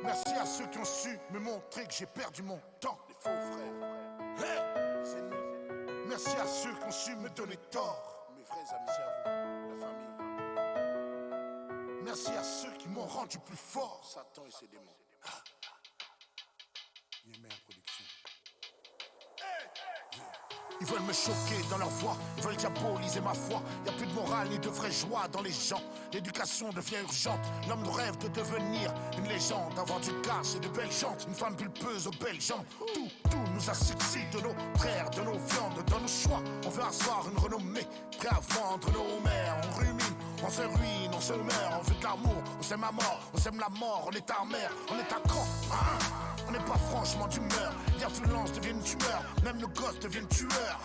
Merci à ceux qui ont su me montrer que j'ai perdu mon temps. Les faux frères. Hey, merci à ceux qui ont su me donner tort. Mes vrais amis, c'est à vous, la famille. Merci à ceux qui m'ont rendu plus fort. Satan et ses démons. Production. Ils veulent me choquer dans leur voix, ils veulent diaboliser ma foi. Y'a plus de morale ni de vraie joie dans les gens. L'éducation devient urgente, l'homme rêve de devenir une légende. Avoir du cash et de belles jantes, une femme pulpeuse aux belles jambes. Tout nous assujettit de nos frères, de nos viandes, dans nos choix. On veut asseoir une renommée, prêt à vendre nos mères. On rumine, on se ruine, on se meurt. On veut de l'amour, on s'aime à mort, on s'aime la mort. On est à mer, on est à cran, on n'est pas franchement d'humeur. L'influence devient une tumeur, même nos gosses deviennent tueurs.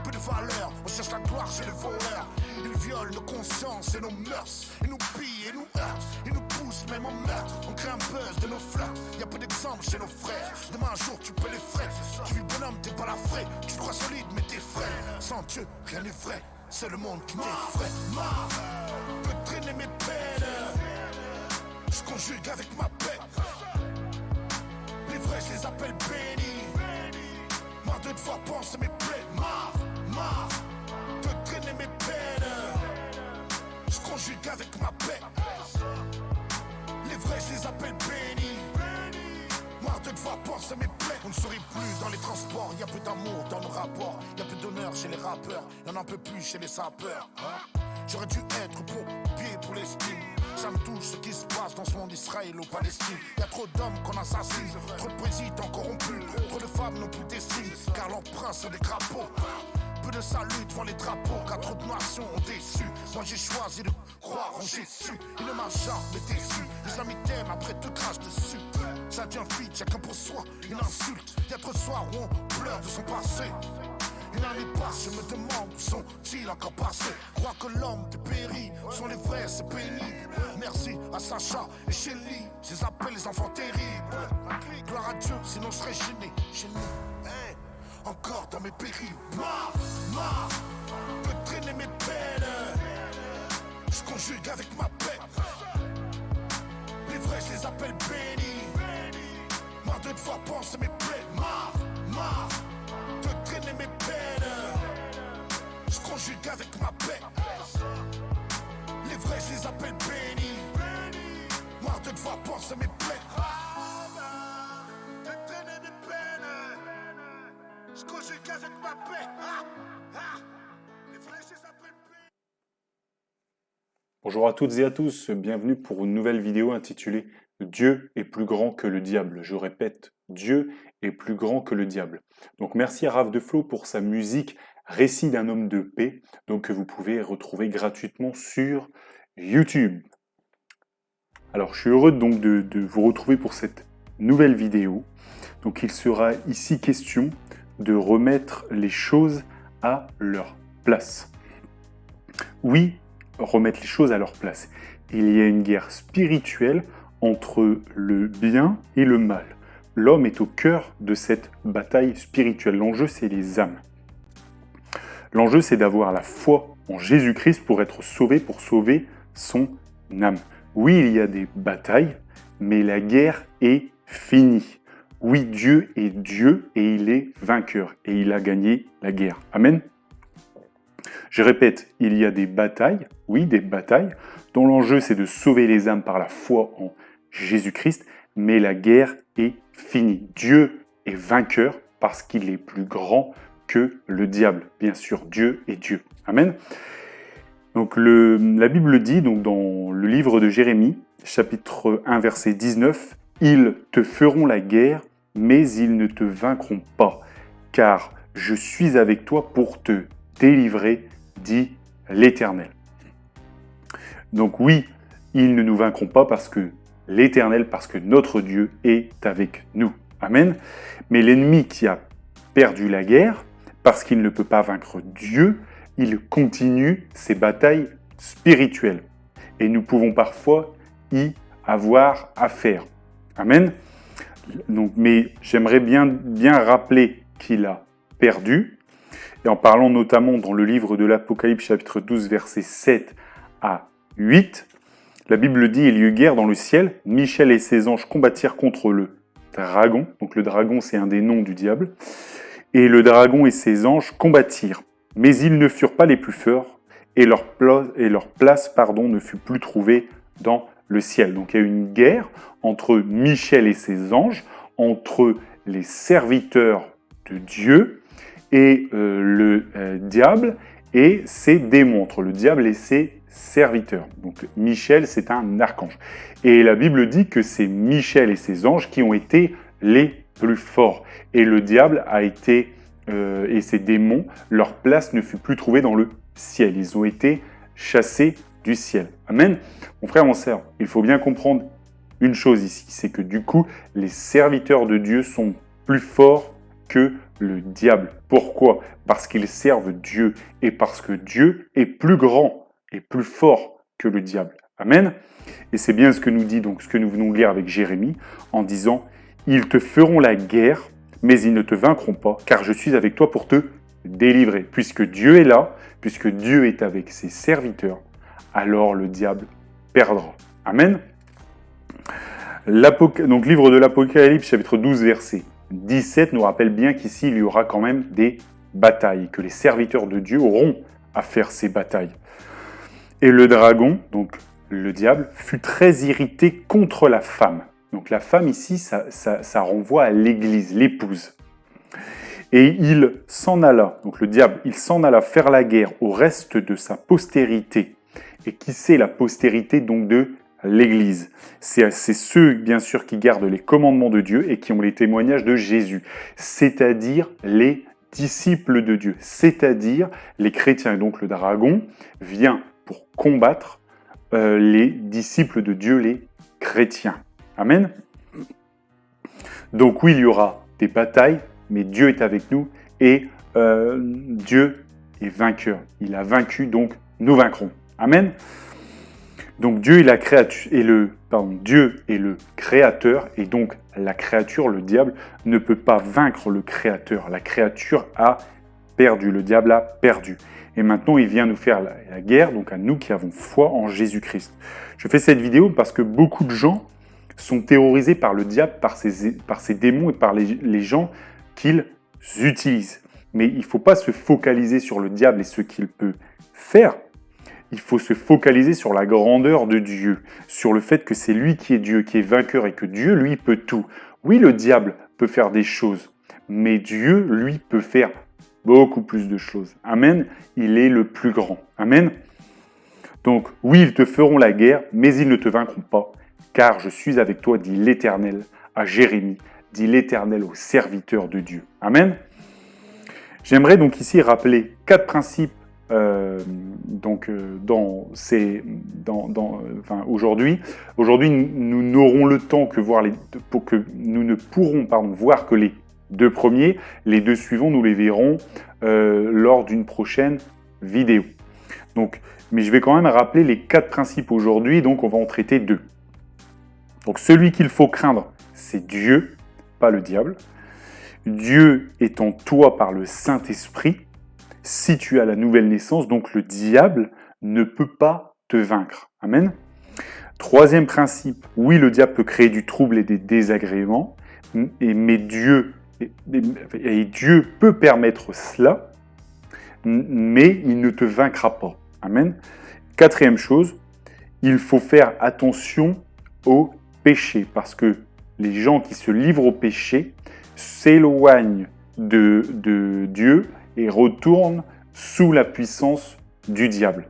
Peu de valeur, on cherche la gloire chez les voleurs. Ils violent nos consciences et nos mœurs. Ils nous pillent et nous heurtent. Ils nous poussent même au meurtre. On crée un buzz de nos flirts. Y'a peu d'exemples chez nos frères. Demain un jour tu peux les frais. Tu vis bonhomme, t'es pas la frais. Tu te crois solide mais t'es frais. Sans Dieu, rien n'est vrai. C'est le monde qui t'effraie. Peut traîner mes peines. Je conjugue avec ma paix. Les vrais, je les appelle bénis. Marre de devoir penser mes plaies. Marre de traîner mes peines. Je conjugue avec ma paix. Les vrais, je les appelle bénis. Marre de devoir penser mes plaies. On ne sourit plus dans les transports. Y'a plus d'amour dans nos rapports. Y'a plus d'honneur chez les rappeurs. Y'en a un peu plus chez les sapeurs. J'aurais dû être pompier pour l'estime. Ça me touche ce qui se passe dans ce monde israélo-palestine. Y'a trop d'hommes qu'on assassine, trop de présidents corrompus, trop de femmes n'ont plus d'estime, car leurs princes sont des crapauds. Peu de salut devant les drapeaux, car trop de nations ont déçu. Moi j'ai choisi de croire en Jésus. Il ne m'a jamais déçu. Les amis t'aiment, après te crachent dessus. Ça devient vite, chacun pour soi, une insulte. Y'a trop de soirs où on pleure de son passé. Une année passe, je me demande où sont-ils encore passés. Crois que l'homme te périt, sont les vrais, c'est pénible. Merci à Sacha et Shelly, je les appelle les enfants terribles. Gloire à Dieu, sinon je serais gêné. Hey, encore dans mes périls. Marre de traîner mes peines. Je conjugue avec ma paix. Les vrais, je les appelle bénis. Marre de devoir penser mes plaies. Marre de traîner mes peines. Je conjugue avec ma paix. Les vrais, je les appelle bénis. Marre de devoir penser mes plaies. De traîner mes peines. Je conjugue avec ma paix. Les vrais, je les appelle bénis. Bonjour à toutes et à tous, bienvenue pour une nouvelle vidéo intitulée « Dieu est plus grand que le diable ». Je répète, Dieu est plus grand que le diable. Donc merci à Raph de Flow pour sa musique « Récit d'un homme de paix », donc que vous pouvez retrouver gratuitement sur YouTube. Alors je suis heureux donc de vous retrouver pour cette nouvelle vidéo. Donc il sera ici question de remettre les choses à leur place. Oui, remettre les choses à leur place. Il y a une guerre spirituelle entre le bien et le mal. L'homme est au cœur de cette bataille spirituelle. L'enjeu, c'est les âmes. L'enjeu, c'est d'avoir la foi en Jésus-Christ pour être sauvé, pour sauver son âme. Oui, il y a des batailles, mais la guerre est finie. Oui, Dieu est Dieu et il est vainqueur et il a gagné la guerre. Amen. Je répète, il y a des batailles, oui, des batailles, dont l'enjeu c'est de sauver les âmes par la foi en Jésus-Christ, mais la guerre est finie. Dieu est vainqueur parce qu'il est plus grand que le diable. Bien sûr, Dieu est Dieu. Amen. Donc la Bible dit, donc dans le livre de Jérémie, chapitre 1, verset 19, « Ils te feront la guerre, mais ils ne te vaincront pas, car je suis avec toi pour te délivrer, dit l'Éternel. » Donc oui, ils ne nous vaincront pas parce que l'Éternel, parce que notre Dieu est avec nous. Amen. Mais l'ennemi qui a perdu la guerre, parce qu'il ne peut pas vaincre Dieu, il continue ses batailles spirituelles. Et nous pouvons parfois y avoir affaire. Amen. Donc, mais j'aimerais bien rappeler qu'il a perdu. Et en parlant notamment dans le livre de l'Apocalypse, chapitre 12, versets 7 à 8, la Bible dit « Il y eut guerre dans le ciel, Michel et ses anges combattirent contre le dragon ». Donc le dragon, c'est un des noms du diable. Et le dragon et ses anges combattirent. Mais ils ne furent pas les plus forts, et leur place ne fut plus trouvée dans le ciel. Donc il y a eu une guerre entre Michel et ses anges, entre les serviteurs de Dieu et le diable et ses démons, entre le diable et ses serviteurs. Donc Michel, c'est un archange. Et la Bible dit que c'est Michel et ses anges qui ont été les plus forts. Et le diable a été, et ses démons, leur place ne fut plus trouvée dans le ciel. Ils ont été chassés du ciel. Amen. Mon frère, mon sœur, il faut bien comprendre une chose ici, c'est que du coup, les serviteurs de Dieu sont plus forts que le diable. Pourquoi? Parce qu'ils servent Dieu et parce que Dieu est plus grand et plus fort que le diable. Amen. Et c'est bien ce que nous dit donc ce que nous venons de lire avec Jérémie en disant « Ils te feront la guerre, mais ils ne te vaincront pas, car je suis avec toi pour te délivrer. » Puisque Dieu est là, puisque Dieu est avec ses serviteurs, alors le diable perdra. Amen. Donc livre de l'Apocalypse, chapitre 12, verset 17, nous rappelle bien qu'ici, il y aura quand même des batailles, que les serviteurs de Dieu auront à faire ces batailles. Et le dragon, donc le diable, fut très irrité contre la femme. Donc la femme ici, ça renvoie à l'église, l'épouse. Et il s'en alla, donc le diable, il s'en alla faire la guerre au reste de sa postérité. Et qui c'est la postérité donc de l'Église? C'est ceux, bien sûr, qui gardent les commandements de Dieu et qui ont les témoignages de Jésus, c'est-à-dire les disciples de Dieu, c'est-à-dire les chrétiens. Et donc le dragon vient pour combattre les disciples de Dieu, les chrétiens. Amen. Donc oui, il y aura des batailles, mais Dieu est avec nous et Dieu est vainqueur. Il a vaincu, donc nous vaincrons. Amen. Donc Dieu est Dieu est le créateur et donc la créature, le diable, ne peut pas vaincre le créateur. La créature a perdu, le diable a perdu. Et maintenant, il vient nous faire la guerre, donc à nous qui avons foi en Jésus-Christ. Je fais cette vidéo parce que beaucoup de gens sont terrorisés par le diable, par ses démons et par les gens qu'il utilise. Mais il ne faut pas se focaliser sur le diable et ce qu'il peut faire. Il faut se focaliser sur la grandeur de Dieu, sur le fait que c'est lui qui est Dieu, qui est vainqueur et que Dieu, lui, peut tout. Oui, le diable peut faire des choses, mais Dieu, lui, peut faire beaucoup plus de choses. Amen. Il est le plus grand. Amen. Donc, oui, ils te feront la guerre, mais ils ne te vaincront pas, car je suis avec toi, dit l'Éternel à Jérémie, dit l'Éternel aux serviteurs de Dieu. Amen. J'aimerais donc ici rappeler 4 principes aujourd'hui. Aujourd'hui, nous n'aurons le temps que nous ne pourrons voir que les 2 premiers. Les 2 suivants, nous les verrons lors d'une prochaine vidéo. Donc, mais je vais quand même rappeler les 4 principes aujourd'hui, donc on va en traiter 2. Donc celui qu'il faut craindre, c'est Dieu, pas le diable. Dieu est en toi par le Saint-Esprit. Si tu as la nouvelle naissance, donc le diable ne peut pas te vaincre. Amen. 3e principe, oui, le diable peut créer du trouble et des désagréments, mais Dieu peut permettre cela, mais il ne te vaincra pas. Amen. 4e chose, il faut faire attention au péché, parce que les gens qui se livrent au péché s'éloignent de Dieu et retournent sous la puissance du diable.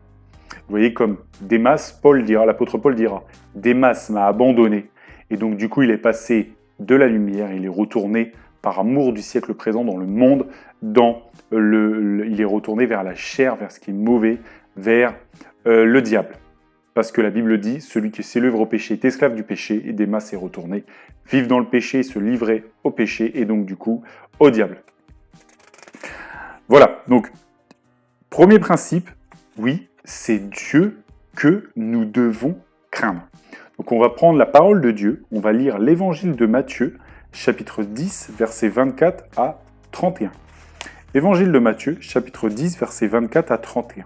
Vous voyez, comme Démas, l'apôtre Paul dira, Démas m'a abandonné. Et donc du coup, il est passé de la lumière, il est retourné par amour du siècle présent dans le monde, il est retourné vers la chair, vers ce qui est mauvais, vers le diable. Parce que la Bible dit, celui qui s'élève au péché est esclave du péché, et Démas est retourné vivre dans le péché, se livrer au péché, et donc du coup, au diable. Voilà, donc, premier principe, oui, c'est Dieu que nous devons craindre. Donc on va prendre la parole de Dieu, on va lire l'évangile de Matthieu, chapitre 10, versets 24 à 31. Évangile de Matthieu, chapitre 10, versets 24 à 31.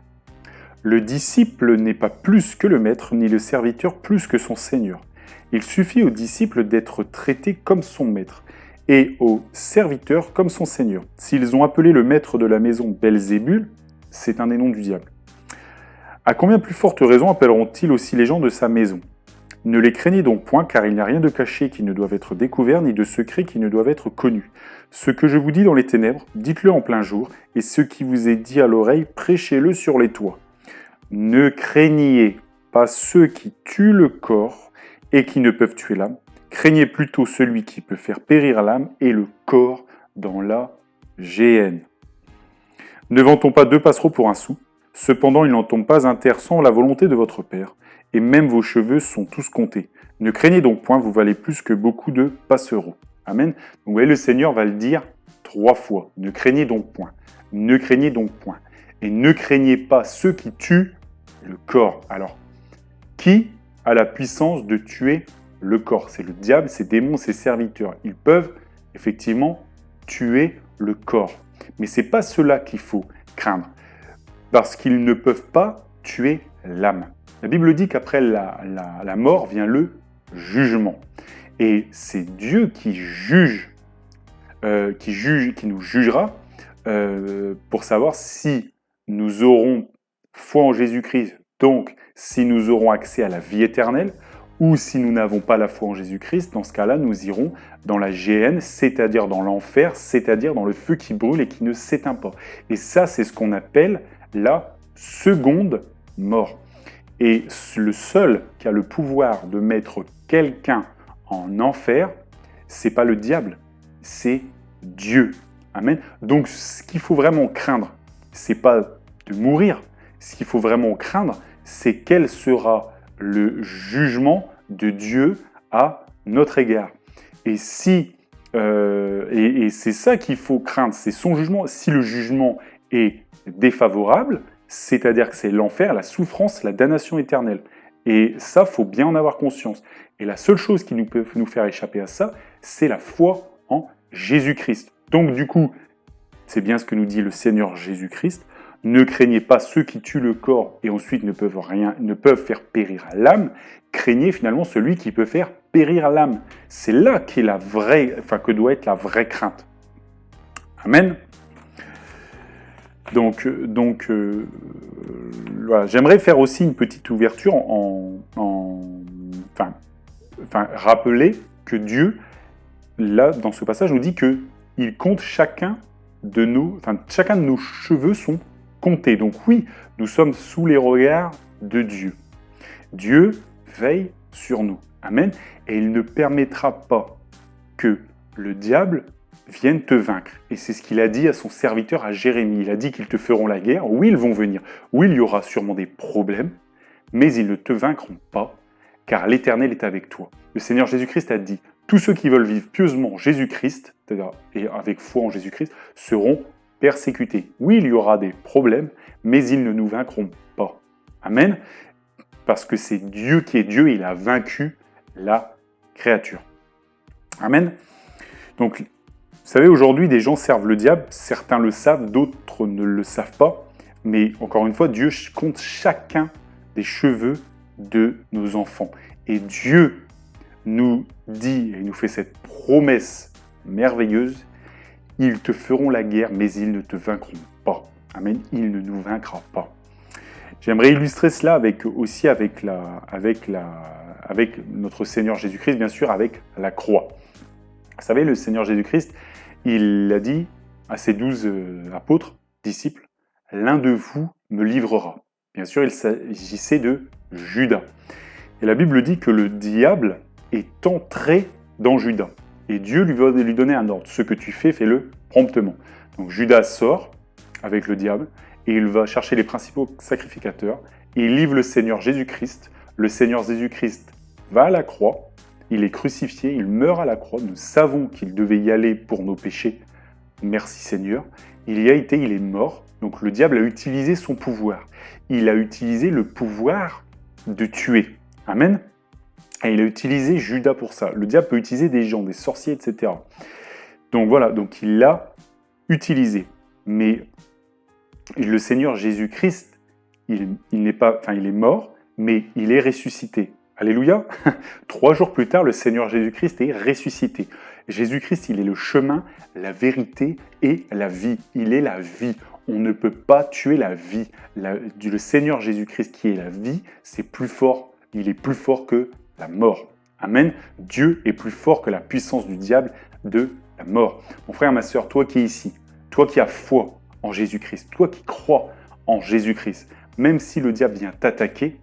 Le disciple n'est pas plus que le maître, ni le serviteur plus que son seigneur. Il suffit au disciple d'être traité comme son maître, et au serviteur comme son seigneur. S'ils ont appelé le maître de la maison Belzébul, c'est un des noms du diable. À combien plus forte raison appelleront-ils aussi les gens de sa maison? Ne les craignez donc point, car il n'y a rien de caché qui ne doive être découvert, ni de secret qui ne doive être connu. Ce que je vous dis dans les ténèbres, dites-le en plein jour, et ce qui vous est dit à l'oreille, prêchez-le sur les toits. Ne craignez pas ceux qui tuent le corps et qui ne peuvent tuer l'âme. Craignez plutôt celui qui peut faire périr l'âme et le corps dans la géhenne. Ne vend-on pas 2 passereaux pour un sou? Cependant, il n'en tombe pas un terre sans la volonté de votre Père, et même vos cheveux sont tous comptés. Ne craignez donc point, vous valez plus que beaucoup de passereaux. Amen. Donc, vous voyez, le Seigneur va le dire 3 fois. Ne craignez donc point. Ne craignez donc point. Et ne craignez pas ceux qui tuent le corps. Alors, qui a la puissance de tuer le corps? C'est le diable, ses démons, ses serviteurs. Ils peuvent effectivement tuer le corps. Mais ce n'est pas cela qu'il faut craindre. Parce qu'ils ne peuvent pas tuer l'âme. La Bible dit qu'après la mort vient le jugement. Et c'est Dieu qui nous jugera pour savoir si nous aurons foi en Jésus-Christ, donc si nous aurons accès à la vie éternelle, ou si nous n'avons pas la foi en Jésus-Christ, dans ce cas-là, nous irons dans la géhenne, c'est-à-dire dans l'enfer, c'est-à-dire dans le feu qui brûle et qui ne s'éteint pas. Et ça, c'est ce qu'on appelle la seconde mort. Et le seul qui a le pouvoir de mettre quelqu'un en enfer, c'est pas le diable, c'est Dieu. Amen. Donc, ce qu'il faut vraiment craindre, c'est pas de mourir. Ce qu'il faut vraiment craindre, c'est quel sera le jugement de Dieu à notre égard. Et c'est ça qu'il faut craindre, c'est son jugement. Si le jugement est défavorable, c'est-à-dire que c'est l'enfer, la souffrance, la damnation éternelle. Et ça, faut bien en avoir conscience. Et la seule chose qui peut nous faire échapper à ça, c'est la foi en Jésus-Christ. Donc du coup, c'est bien ce que nous dit le Seigneur Jésus-Christ. Ne craignez pas ceux qui tuent le corps et ensuite ne peuvent faire périr l'âme. Craignez finalement celui qui peut faire périr l'âme. C'est là qu'est que doit être la vraie crainte. Amen. Donc voilà. J'aimerais faire aussi une petite ouverture rappeler que Dieu, là, dans ce passage, nous dit qu'il compte chacun de nos cheveux sont comptés. Donc oui, nous sommes sous les regards de Dieu. Dieu veille sur nous. Amen. Et il ne permettra pas que le diable vienne te vaincre. Et c'est ce qu'il a dit à son serviteur, à Jérémie. Il a dit qu'ils te feront la guerre. Oui, ils vont venir. Oui, il y aura sûrement des problèmes, mais ils ne te vaincront pas, car l'Éternel est avec toi. Le Seigneur Jésus-Christ a dit, tous ceux qui veulent vivre pieusement Jésus-Christ, c'est-à-dire et avec foi en Jésus-Christ, seront persécutés. Oui, il y aura des problèmes, mais ils ne nous vaincront pas. Amen. Parce que c'est Dieu qui est Dieu, il a vaincu la créature. Amen. Donc, vous savez, aujourd'hui, des gens servent le diable, certains le savent, d'autres ne le savent pas, mais encore une fois, Dieu compte chacun des cheveux de nos enfants. Et Dieu nous dit, et nous fait cette promesse merveilleuse, ils te feront la guerre, mais ils ne te vaincront pas. Amen. Il ne nous vaincra pas. J'aimerais illustrer cela avec notre Seigneur Jésus-Christ, bien sûr, avec la croix. Vous savez, le Seigneur Jésus-Christ, il a dit à ses 12 apôtres, disciples, « L'un de vous me livrera ». Bien sûr, il s'agissait de Judas. Et la Bible dit que le diable est entré dans Judas. Et Dieu lui va lui donner un ordre. Ce que tu fais, fais-le promptement. Donc Judas sort avec le diable et il va chercher les principaux sacrificateurs. Il livre le Seigneur Jésus-Christ. Le Seigneur Jésus-Christ va à la croix. Il est crucifié, il meurt à la croix. Nous savons qu'il devait y aller pour nos péchés. Merci Seigneur. Il y a été, il est mort. Donc le diable a utilisé son pouvoir. Il a utilisé le pouvoir de tuer. Amen. Et il a utilisé Judas pour ça. Le diable peut utiliser des gens, des sorciers, etc. Donc voilà, donc il l'a utilisé. Mais le Seigneur Jésus-Christ, il est mort, mais il est ressuscité. Alléluia. 3 jours plus tard, le Seigneur Jésus-Christ est ressuscité. Jésus-Christ, il est le chemin, la vérité et la vie. Il est la vie. On ne peut pas tuer la vie. Le Seigneur Jésus-Christ qui est la vie, c'est plus fort. Il est plus fort que la mort. Amen. Dieu est plus fort que la puissance du diable de la mort. Mon frère, ma sœur, toi qui es ici, toi qui as foi en Jésus-Christ, toi qui crois en Jésus-Christ, même si le diable vient t'attaquer,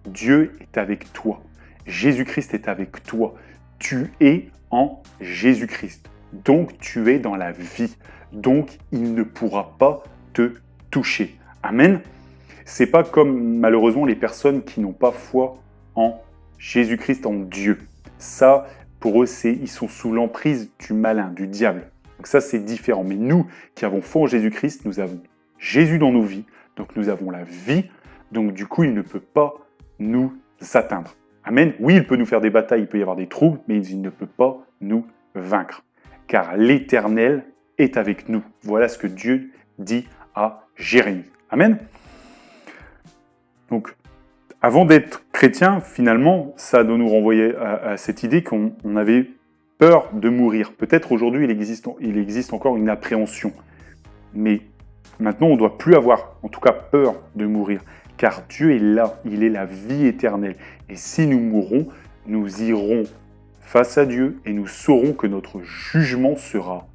Dieu est avec toi. Jésus-Christ est avec toi. Tu es en Jésus-Christ. Donc, tu es dans la vie. Donc, il ne pourra pas te toucher. Amen. C'est pas comme, malheureusement, les personnes qui n'ont pas foi en Jésus-Christ, en Dieu. Ça, pour eux, ils sont sous l'emprise du malin, du diable. Donc ça, c'est différent. Mais nous, qui avons foi en Jésus-Christ, nous avons Jésus dans nos vies. Donc, nous avons la vie. Donc, du coup, il ne peut pas nous atteindre. Amen. Oui, il peut nous faire des batailles, il peut y avoir des troubles, mais il ne peut pas nous vaincre. Car l'Éternel est avec nous. Voilà ce que Dieu dit à Jérémie. Amen. Donc, avant d'être chrétien, finalement, ça doit nous renvoyer à cette idée qu'on avait peur de mourir. Peut-être aujourd'hui, il existe encore une appréhension. Mais maintenant, on ne doit plus avoir, en tout cas, peur de mourir. Car Dieu est là, il est la vie éternelle. Et si nous mourrons, nous irons face à Dieu et nous saurons que notre jugement sera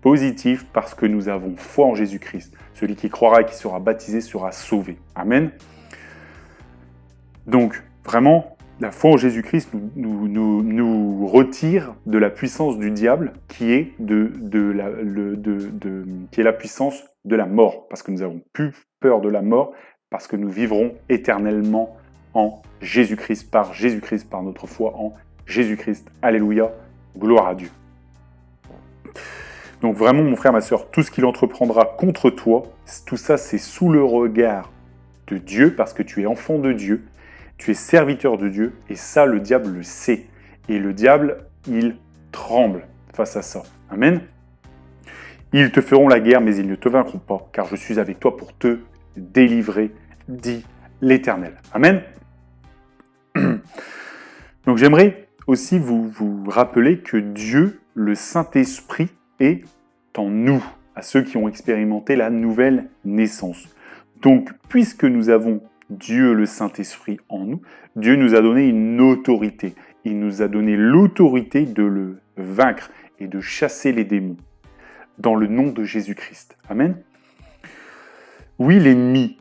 positif parce que nous avons foi en Jésus-Christ. Celui qui croira et qui sera baptisé sera sauvé. Amen. Donc, vraiment, la foi en Jésus-Christ nous retire de la puissance du diable qui est, qui est la puissance de la mort. Parce que nous avons plus peur de la mort, parce que nous vivrons éternellement en Jésus-Christ, par notre foi en Jésus-Christ. Alléluia, gloire à Dieu. Donc vraiment, mon frère, ma sœur, tout ce qu'il entreprendra contre toi, tout ça, c'est sous le regard de Dieu, parce que tu es enfant de Dieu, tu es serviteur de Dieu, et ça, le diable le sait. Et le diable, il tremble face à ça. Amen. Ils te feront la guerre, mais ils ne te vaincront pas, car je suis avec toi pour te délivrer, dit l'Éternel. Amen. Donc j'aimerais aussi vous rappeler que Dieu, le Saint-Esprit, est en nous, à ceux qui ont expérimenté la nouvelle naissance. Donc, puisque nous avons Dieu, le Saint-Esprit, en nous, Dieu nous a donné une autorité. Il nous a donné l'autorité de le vaincre et de chasser les démons dans le nom de Jésus-Christ. Amen. Oui, l'ennemi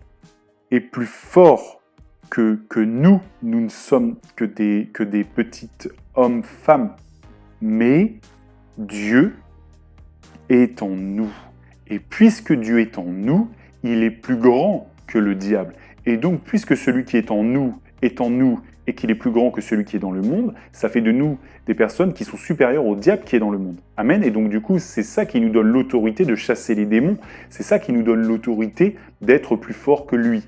est plus fort que nous. Nous ne sommes que des petites hommes-femmes. Mais Dieu est en nous. Et puisque Dieu est en nous, il est plus grand que le diable. Et donc, puisque celui qui est en nous et qu'il est plus grand que celui qui est dans le monde, ça fait de nous des personnes qui sont supérieures au diable qui est dans le monde. Amen. Et donc, du coup, c'est ça qui nous donne l'autorité de chasser les démons. C'est ça qui nous donne l'autorité d'être plus fort que lui.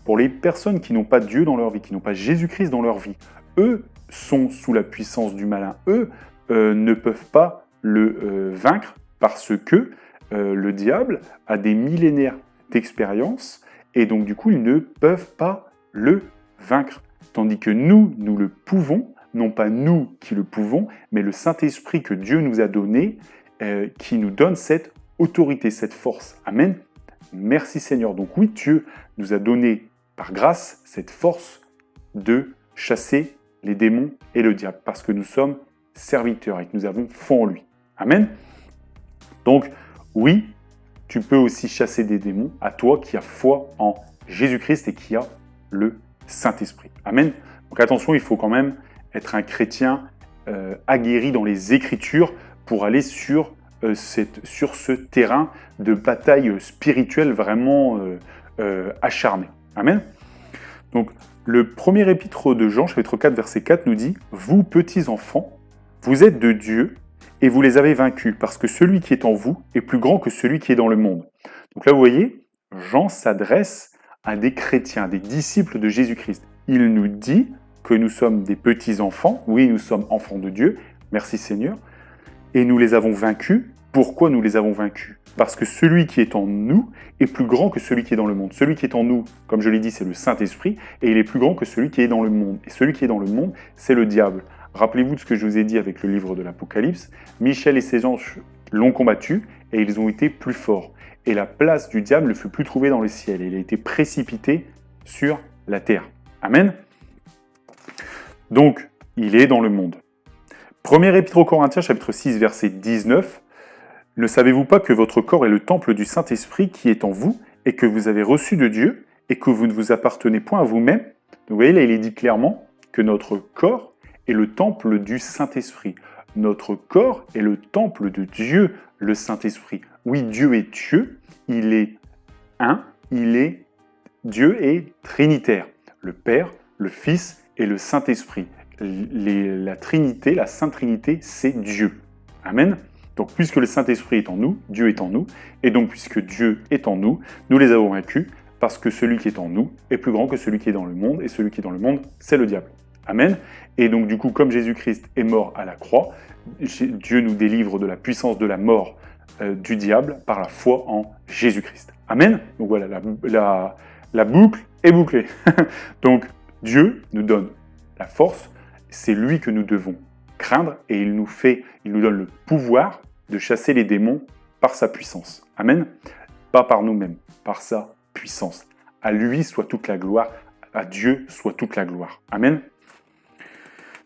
Pour les personnes qui n'ont pas Dieu dans leur vie, qui n'ont pas Jésus-Christ dans leur vie, eux sont sous la puissance du malin. Eux ne peuvent pas le vaincre parce que le diable a des millénaires d'expérience et donc du coup ils ne peuvent pas le vaincre. Tandis que nous le pouvons, non pas nous qui le pouvons, mais le Saint-Esprit que Dieu nous a donné, qui nous donne cette autorité, cette force. Amen. Merci Seigneur. Donc oui, Dieu nous a donné par grâce cette force de chasser les démons et le diable, parce que nous sommes serviteurs et que nous avons foi en lui. Amen. Donc oui, tu peux aussi chasser des démons à toi qui as foi en Jésus-Christ et qui a le Saint-Esprit. Amen. Donc attention, il faut quand même être un chrétien aguerri dans les Écritures pour aller sur ce terrain de bataille spirituelle vraiment acharné. Amen. Donc, le premier épître de Jean, chapitre 4, verset 4, nous dit « Vous, petits enfants, vous êtes de Dieu et vous les avez vaincus, parce que celui qui est en vous est plus grand que celui qui est dans le monde. » Donc là, vous voyez, Jean s'adresse à des chrétiens, des disciples de Jésus-Christ. Il nous dit que nous sommes des petits enfants, oui, nous sommes enfants de Dieu, merci Seigneur, et nous les avons vaincus Pourquoi nous les avons vaincus? Parce que celui qui est en nous est plus grand que celui qui est dans le monde. Celui qui est en nous, comme je l'ai dit, c'est le Saint-Esprit, et il est plus grand que celui qui est dans le monde. Et celui qui est dans le monde, c'est le diable. Rappelez-vous de ce que je vous ai dit avec le livre de l'Apocalypse. Michel et ses anges l'ont combattu, et ils ont été plus forts. Et la place du diable ne fut plus trouvée dans le ciel. Il a été précipité sur la terre. Amen. Donc, il est dans le monde. Premier épître aux Corinthiens, chapitre 6, verset 19. Ne savez-vous pas que votre corps est le temple du Saint-Esprit qui est en vous et que vous avez reçu de Dieu et que vous ne vous appartenez point à vous-même? Donc, vous voyez, là, il est dit clairement que notre corps est le temple du Saint-Esprit. Notre corps est le temple de Dieu, le Saint-Esprit. Oui, Dieu est Dieu, il est un, Dieu est trinitaire. Le Père, le Fils et le Saint-Esprit. La Trinité, la Sainte Trinité, c'est Dieu. Amen. Donc, puisque le Saint-Esprit est en nous, Dieu est en nous, et donc, puisque Dieu est en nous, nous les avons vaincus, parce que celui qui est en nous est plus grand que celui qui est dans le monde, et celui qui est dans le monde, c'est le diable. Amen. Et donc, du coup, comme Jésus-Christ est mort à la croix, Dieu nous délivre de la puissance de la mort du diable par la foi en Jésus-Christ. Amen. Donc voilà, la boucle est bouclée. Donc, Dieu nous donne la force, c'est lui que nous devons craindre, et il nous donne le pouvoir de chasser les démons par sa puissance. Amen. Pas par nous-mêmes, par sa puissance. À lui soit toute la gloire, à Dieu soit toute la gloire. Amen.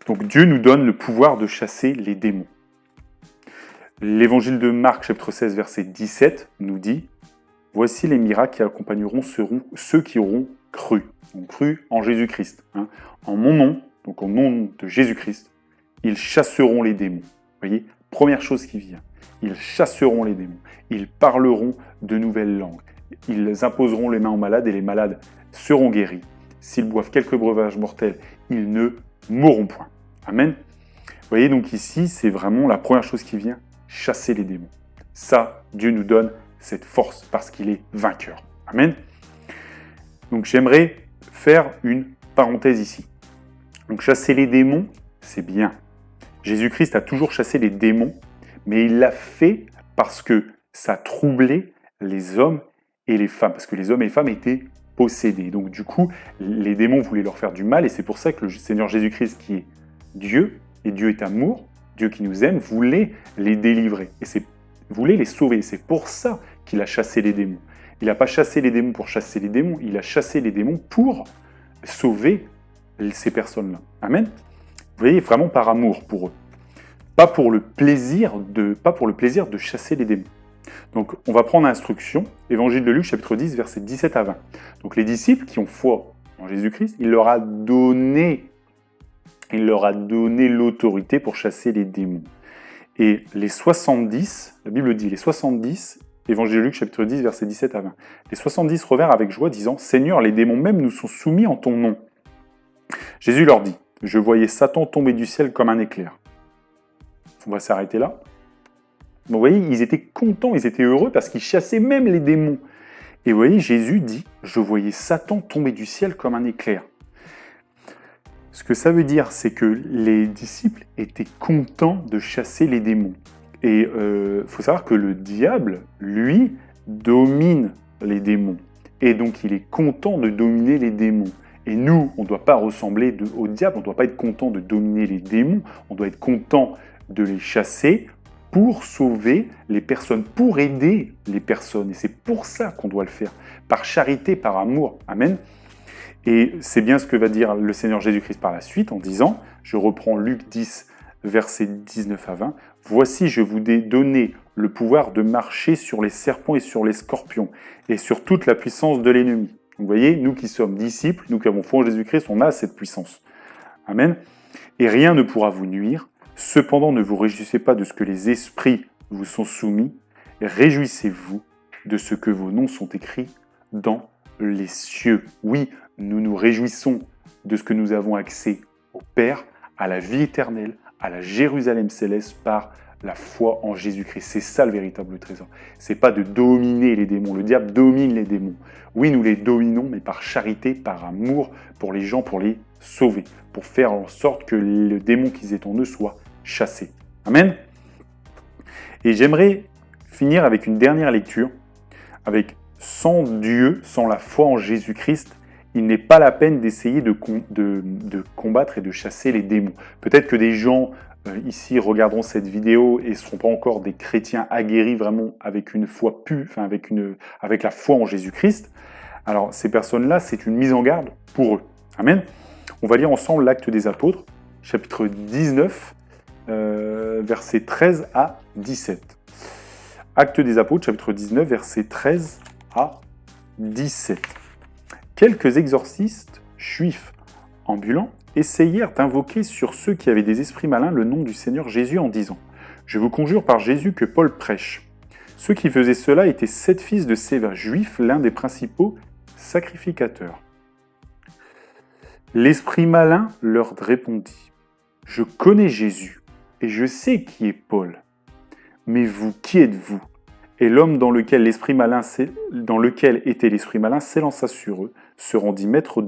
Donc Dieu nous donne le pouvoir de chasser les démons. L'évangile de Marc, chapitre 16, verset 17, nous dit « Voici les miracles qui accompagneront ceux qui auront cru. » Donc cru en Jésus-Christ. En mon nom, donc au nom de Jésus-Christ, ils chasseront les démons. Vous voyez, première chose qui vient. Ils chasseront les démons. Ils parleront de nouvelles langues. Ils imposeront les mains aux malades et les malades seront guéris. S'ils boivent quelques breuvages mortels, ils ne mourront point. Amen. Vous voyez, donc ici, c'est vraiment la première chose qui vient, chasser les démons. Ça, Dieu nous donne cette force parce qu'il est vainqueur. Amen. Donc j'aimerais faire une parenthèse ici. Donc chasser les démons, c'est bien. Jésus-Christ a toujours chassé les démons, mais il l'a fait parce que ça troublait les hommes et les femmes, parce que les hommes et les femmes étaient possédés. Donc du coup, les démons voulaient leur faire du mal, et c'est pour ça que le Seigneur Jésus-Christ, qui est Dieu, et Dieu est amour, Dieu qui nous aime, voulait les délivrer, voulait les sauver. C'est pour ça qu'il a chassé les démons. Il n'a pas chassé les démons pour chasser les démons, il a chassé les démons pour sauver ces personnes-là. Amen. Vous voyez, vraiment par amour pour eux. Pas pour le plaisir de chasser les démons. Donc, on va prendre l'instruction, Évangile de Luc, chapitre 10, versets 17 à 20. Donc, les disciples qui ont foi en Jésus-Christ, il leur a donné l'autorité pour chasser les démons. Et les 70, la Bible dit, les 70, Évangile de Luc, chapitre 10, versets 17 à 20. Les 70 revinrent avec joie, disant, « Seigneur, les démons même nous sont soumis en ton nom. » Jésus leur dit, « Je voyais Satan tomber du ciel comme un éclair. » On va s'arrêter là. Vous voyez, ils étaient contents, ils étaient heureux parce qu'ils chassaient même les démons. Et vous voyez, Jésus dit, « Je voyais Satan tomber du ciel comme un éclair. » Ce que ça veut dire, c'est que les disciples étaient contents de chasser les démons. Et il faut savoir que le diable, lui, domine les démons. Et donc, il est content de dominer les démons. Et nous, on ne doit pas ressembler au diable, on ne doit pas être content de dominer les démons, on doit être content de les chasser pour sauver les personnes, pour aider les personnes. Et c'est pour ça qu'on doit le faire, par charité, par amour. Amen. Et c'est bien ce que va dire le Seigneur Jésus-Christ par la suite, en disant, je reprends Luc 10, versets 19 à 20, « Voici, je vous ai donné le pouvoir de marcher sur les serpents et sur les scorpions, et sur toute la puissance de l'ennemi. » Vous voyez, nous qui sommes disciples, nous qui avons foi en Jésus-Christ, on a cette puissance. Amen. Et rien ne pourra vous nuire. Cependant, ne vous réjouissez pas de ce que les esprits vous sont soumis. Réjouissez-vous de ce que vos noms sont écrits dans les cieux. Oui, nous nous réjouissons de ce que nous avons accès au Père, à la vie éternelle, à la Jérusalem céleste par la foi en Jésus-Christ. C'est ça le véritable trésor. C'est pas de dominer les démons. Le diable domine les démons. Oui, nous les dominons, mais par charité, par amour pour les gens, pour les sauver, pour faire en sorte que le démon qui est en eux soit chassé. Amen. Et j'aimerais finir avec une dernière lecture, avec sans Dieu, sans la foi en Jésus-Christ, il n'est pas la peine d'essayer de combattre et de chasser les démons. Peut-être que des gens ici regarderont cette vidéo et ne seront pas encore des chrétiens aguerris vraiment avec une foi pure, enfin avec la foi en Jésus-Christ. Alors ces personnes-là, c'est une mise en garde pour eux. Amen. On va lire ensemble l'Acte des Apôtres, chapitre 19, versets 13 à 17. Acte des Apôtres, chapitre 19, versets 13 à 17. Quelques exorcistes juifs ambulants essayèrent d'invoquer sur ceux qui avaient des esprits malins le nom du Seigneur Jésus en disant « Je vous conjure par Jésus que Paul prêche ». Ceux qui faisaient cela étaient 7 fils de Séva, juifs, l'un des principaux sacrificateurs. L'esprit malin leur répondit « Je connais Jésus et je sais qui est Paul. Mais vous, qui êtes-vous » Et l'homme dans lequel était l'esprit malin s'élança sur eux, se rendit maître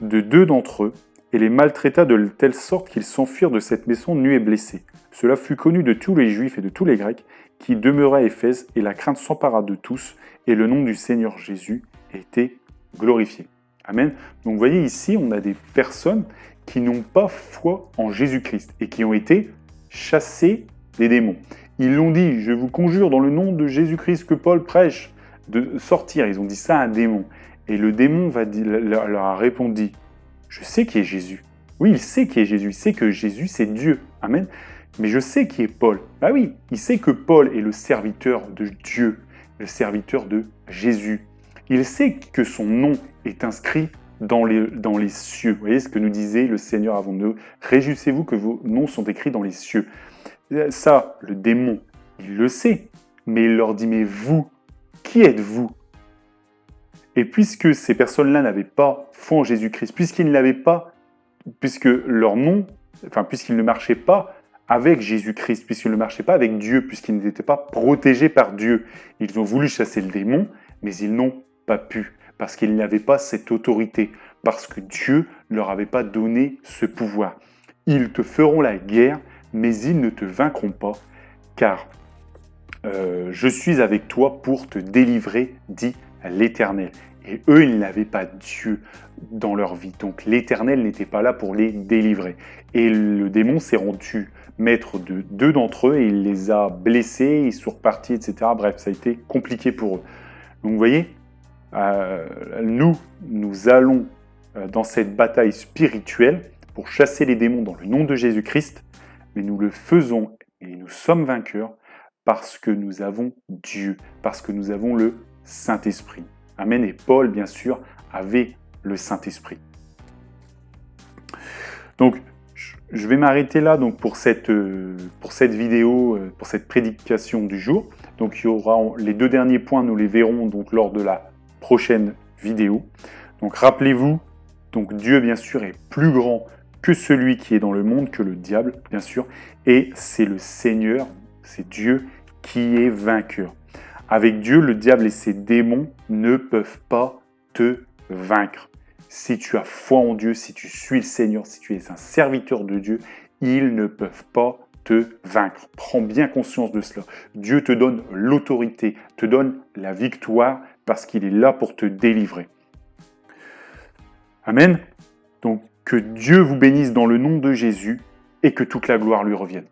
de 2 d'entre eux, et les maltraita de telle sorte qu'ils s'enfuirent de cette maison nus et blessés. Cela fut connu de tous les Juifs et de tous les Grecs qui demeuraient à Éphèse, et la crainte s'empara de tous, et le nom du Seigneur Jésus était glorifié. Amen. Donc vous voyez ici, on a des personnes qui n'ont pas foi en Jésus-Christ et qui ont été chassées des démons. Ils l'ont dit, je vous conjure dans le nom de Jésus-Christ que Paul prêche, de sortir. Ils ont dit ça à un démon. Et le démon leur a répondu, je sais qui est Jésus. Oui, il sait qui est Jésus. Il sait que Jésus, c'est Dieu. Amen. Mais je sais qui est Paul. Bah oui, il sait que Paul est le serviteur de Dieu, le serviteur de Jésus. Il sait que son nom est inscrit dans les cieux. Vous voyez ce que nous disait le Seigneur avant nous. Réjouissez-vous que vos noms sont écrits dans les cieux. Ça, le démon, il le sait. Mais il leur dit, mais vous, qui êtes-vous ? Et puisque ces personnes-là n'avaient pas foi en Jésus-Christ, puisque leur nom, puisqu'ils ne marchaient pas avec Jésus-Christ, puisqu'ils ne marchaient pas avec Dieu, puisqu'ils n'étaient pas protégés par Dieu, ils ont voulu chasser le démon, mais ils n'ont pas pu, parce qu'ils n'avaient pas cette autorité, parce que Dieu ne leur avait pas donné ce pouvoir. Ils te feront la guerre, mais ils ne te vaincront pas, car je suis avec toi pour te délivrer, dit l'Éternel. Et eux, ils n'avaient pas Dieu dans leur vie. Donc l'Éternel n'était pas là pour les délivrer. Et le démon s'est rendu maître de 2 d'entre eux et il les a blessés, ils sont repartis, etc. Bref, ça a été compliqué pour eux. Donc vous voyez, nous allons dans cette bataille spirituelle pour chasser les démons dans le nom de Jésus-Christ, mais nous le faisons et nous sommes vainqueurs parce que nous avons Dieu, parce que nous avons le Saint-Esprit. Amen. Et Paul, bien sûr, avait le Saint-Esprit. Donc, je vais m'arrêter là donc, pour cette vidéo, pour cette prédication du jour. Donc, il y aura les 2 derniers points, nous les verrons donc, lors de la prochaine vidéo. Donc, rappelez-vous, donc, Dieu, bien sûr, est plus grand que celui qui est dans le monde, que le diable, bien sûr. Et c'est le Seigneur, c'est Dieu qui est vainqueur. Avec Dieu, le diable et ses démons ne peuvent pas te vaincre. Si tu as foi en Dieu, si tu suis le Seigneur, si tu es un serviteur de Dieu, ils ne peuvent pas te vaincre. Prends bien conscience de cela. Dieu te donne l'autorité, te donne la victoire parce qu'il est là pour te délivrer. Amen. Donc, que Dieu vous bénisse dans le nom de Jésus et que toute la gloire lui revienne.